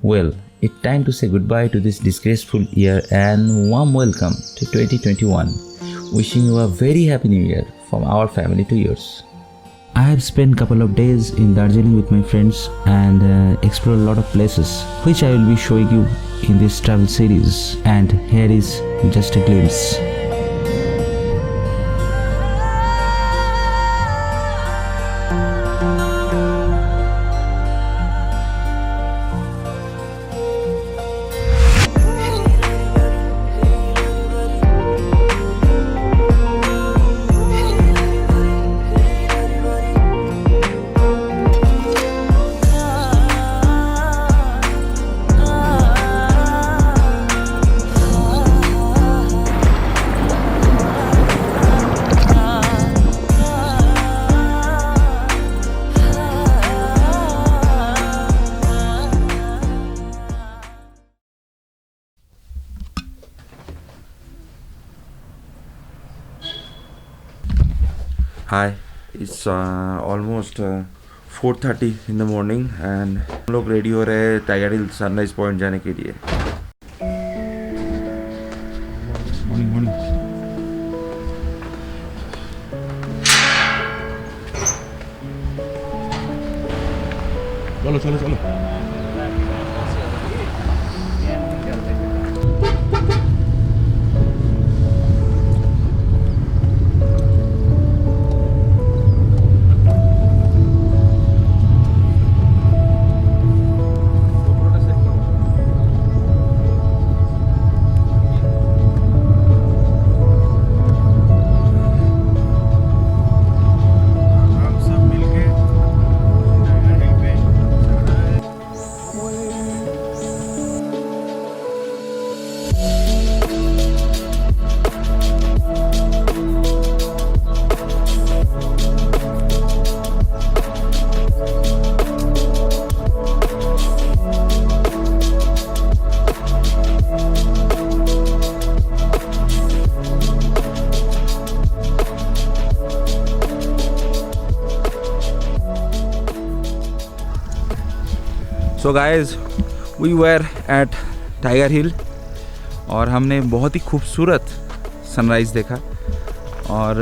Well, it's time to say goodbye to this disgraceful year and warm welcome to 2021. Wishing you a very happy new year from our family to yours. I have spent couple of days in Darjeeling with my friends and explored a lot of places which I will be showing you in this travel series, and here is just a glimpse. Hi, it's almost 4:30 in the morning and हम लोग ready हो रहे हैं tiger हिल sunrise point जाने के लिए. Morning चलो चलो चलो. So guys we were at Tiger Hill और हमने बहुत ही खूबसूरत सनराइज़ देखा और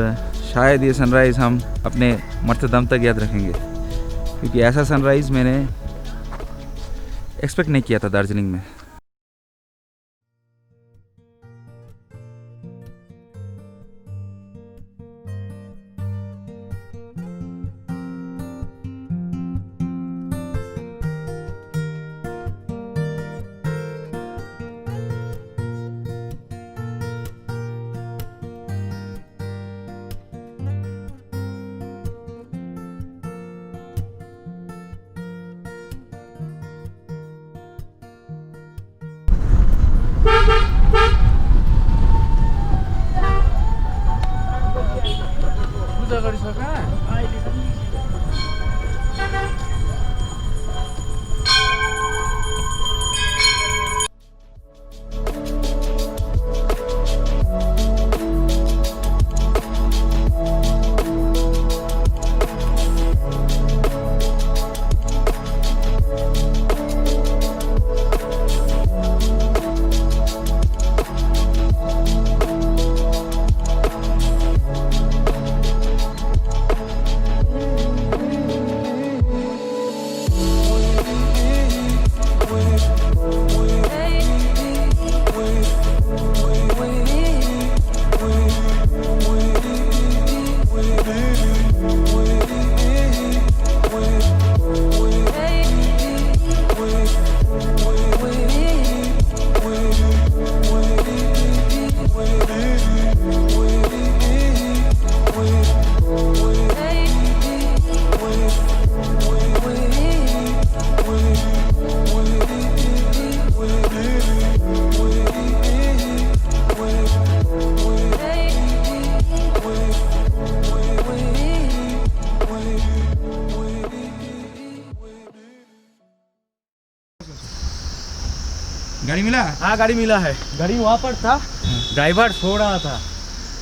शायद ये सनराइज़ हम अपने मरते दम तक याद रखेंगे, क्योंकि ऐसा सनराइज़ मैंने एक्सपेक्ट नहीं किया था दार्जिलिंग में. गाड़ी मिला? हाँ गाड़ी मिला है. गाड़ी वहाँ पर था, ड्राइवर सो रहा था.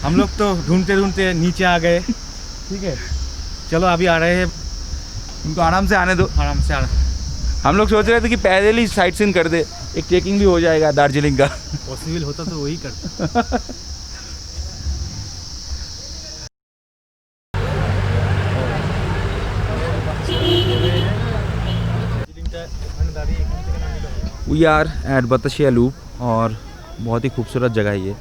हम लोग तो ढूंढते ढूंढते नीचे आ गए. ठीक है, चलो अभी आ रहे हैं. उनको आराम से आने दो. आराम से आना. हम लोग सोच रहे थे कि पैदल ही साइट सीन कर दे, एक ट्रेकिंग भी हो जाएगा दार्जिलिंग का। पॉसिबल होता तो वही करता। We are at Batasia Loop और बहुत ही खूबसूरत जगह है ये।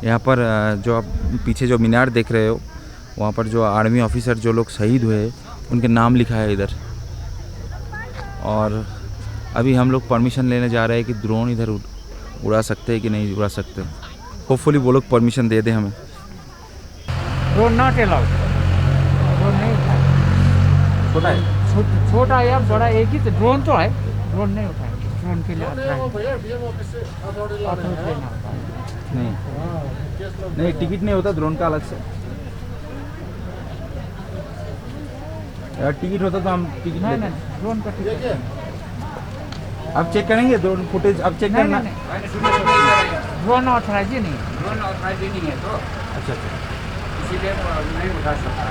यहाँ पर जो आप पीछे जो मीनार देख रहे हो, वहाँ पर जो आर्मी ऑफिसर जो लोग शहीद हुए उनके नाम लिखा है इधर। और अभी हम लोग परमिशन लेने जा रहे हैं कि ड्रोन इधर उड़ा सकते हैं कि नहीं उड़ा सकते। होपफुली वो लोग परमिशन दे दें हमें। ड्रोन नॉट अलाउड, ड्रोन नहीं उठाए। छोटा है, छोटा या बड़ा एक ही तो ड्रोन तो है, ड्रोन नहीं उठाए। ड्रोन के लिए नहीं नहीं टिकट नहीं होता ड्रोन का अलग से। यार टिकट होता तो हम टिकट नहीं नहीं, ड्रोन का टिकट अब चेक करेंगे ड्रोन फुटेज, अब चेक करना। ड्रोन ऑथराइज नहीं, ड्रोन ऑथराइज नहीं है तो अच्छा अच्छा, इसीलिए नहीं उठा सकता है।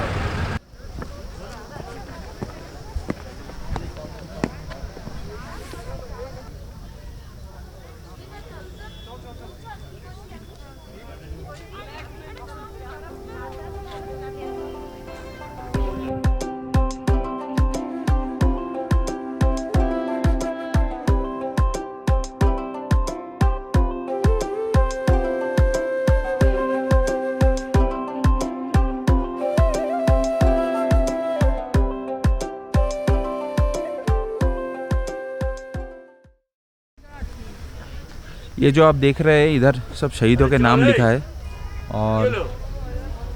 ये जो आप देख रहे हैं इधर सब शहीदों के नाम लिखा है और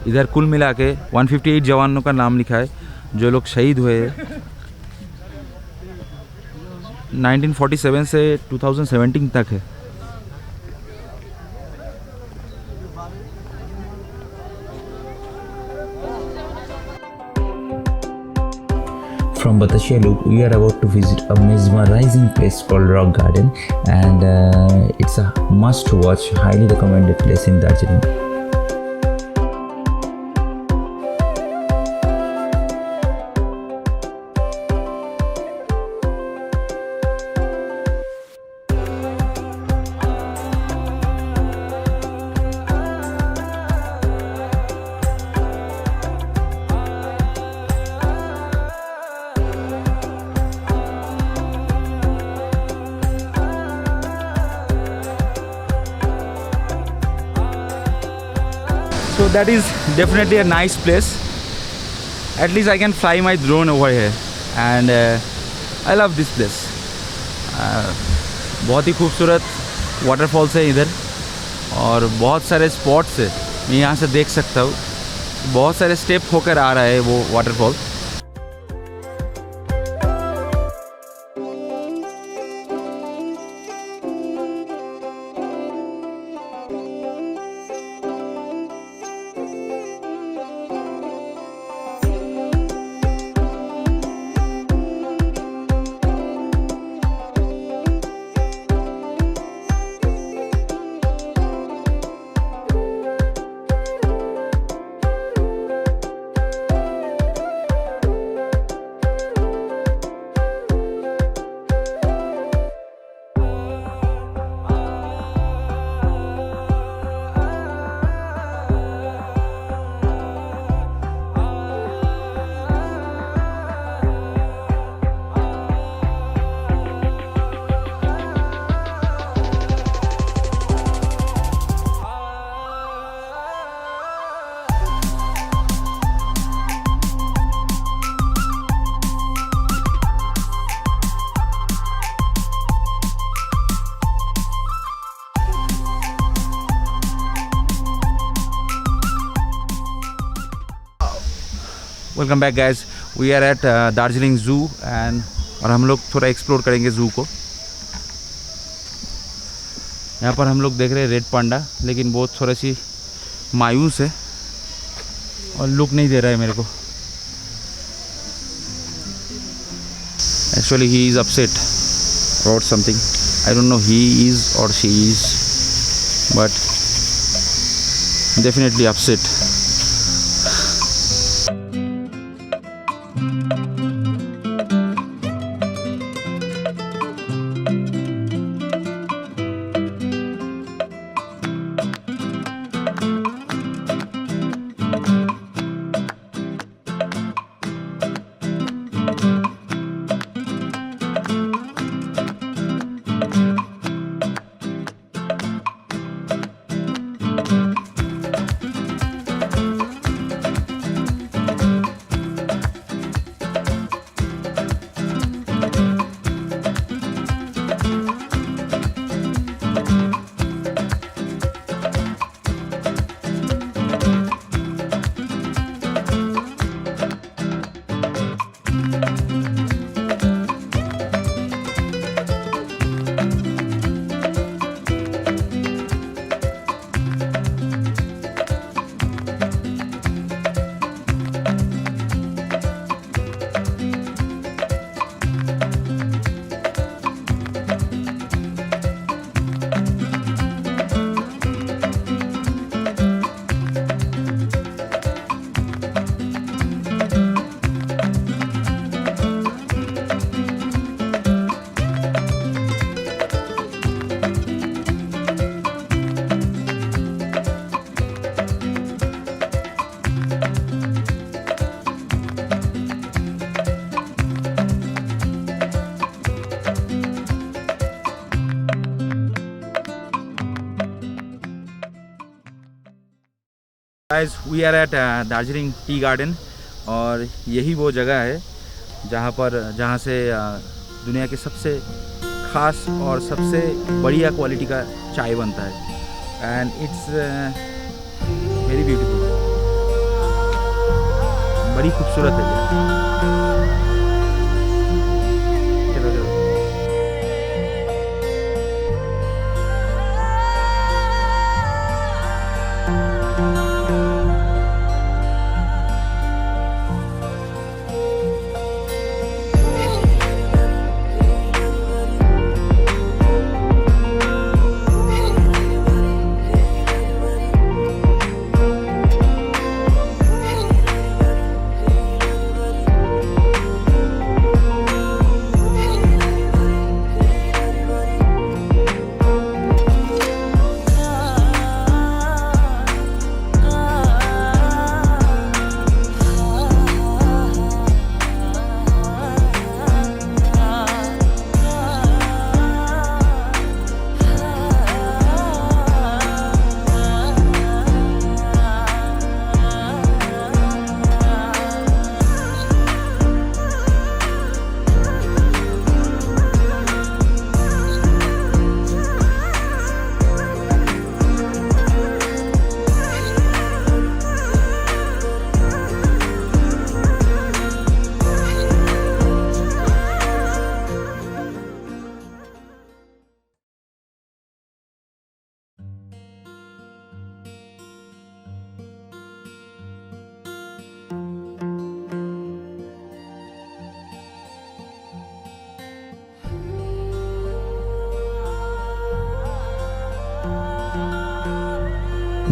इधर कुल मिला के 158 जवानों का नाम लिखा है जो लोग शहीद हुए 1947 से 2017 तक है। From Batasia Loop, we are about to visit a mesmerizing place called Rock Garden, and it's a must-watch, highly recommended place in Darjeeling. So that is definitely a nice place. At least I can fly my drone over here and I love this place. बहुत ही खूबसूरत waterfalls है इधर और बहुत सारे spots है। मैं यहाँ से देख सकता हूँ बहुत सारे स्टेप होकर आ रहा है वो waterfall. Welcome back guys, we are at Darjeeling zoo and और हम लोग थोड़ा एक्सप्लोर करेंगे ज़ू को। यहाँ पर हम लोग देख रहे हैं रेड पांडा, लेकिन बहुत थोड़ी सी मायूस है और लुक नहीं दे रहा है मेरे को। Actually he is upset about something, I don't know he is और she is, but definitely upset. Guys we are at Darjeeling tea garden और यही वो जगह है जहाँ से दुनिया के सबसे ख़ास और सबसे बढ़िया क्वालिटी का चाय बनता है एंड इट्स वेरी ब्यूटीफुल। बड़ी खूबसूरत है ये। चलो चलो।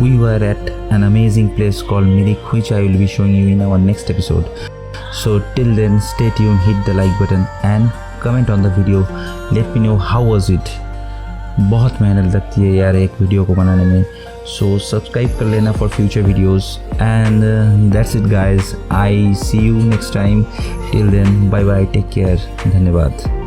We were at an amazing place called Mirik, which I will be showing you in our next episode. So till then, stay tuned, hit the like button and comment on the video. Let me know how was it. बहुत मेहनत लगती है यार एक video को बनाने में, so subscribe कर लेना for future videos and that's it guys. I see you next time. Till then, bye bye, take care, धन्यवाद.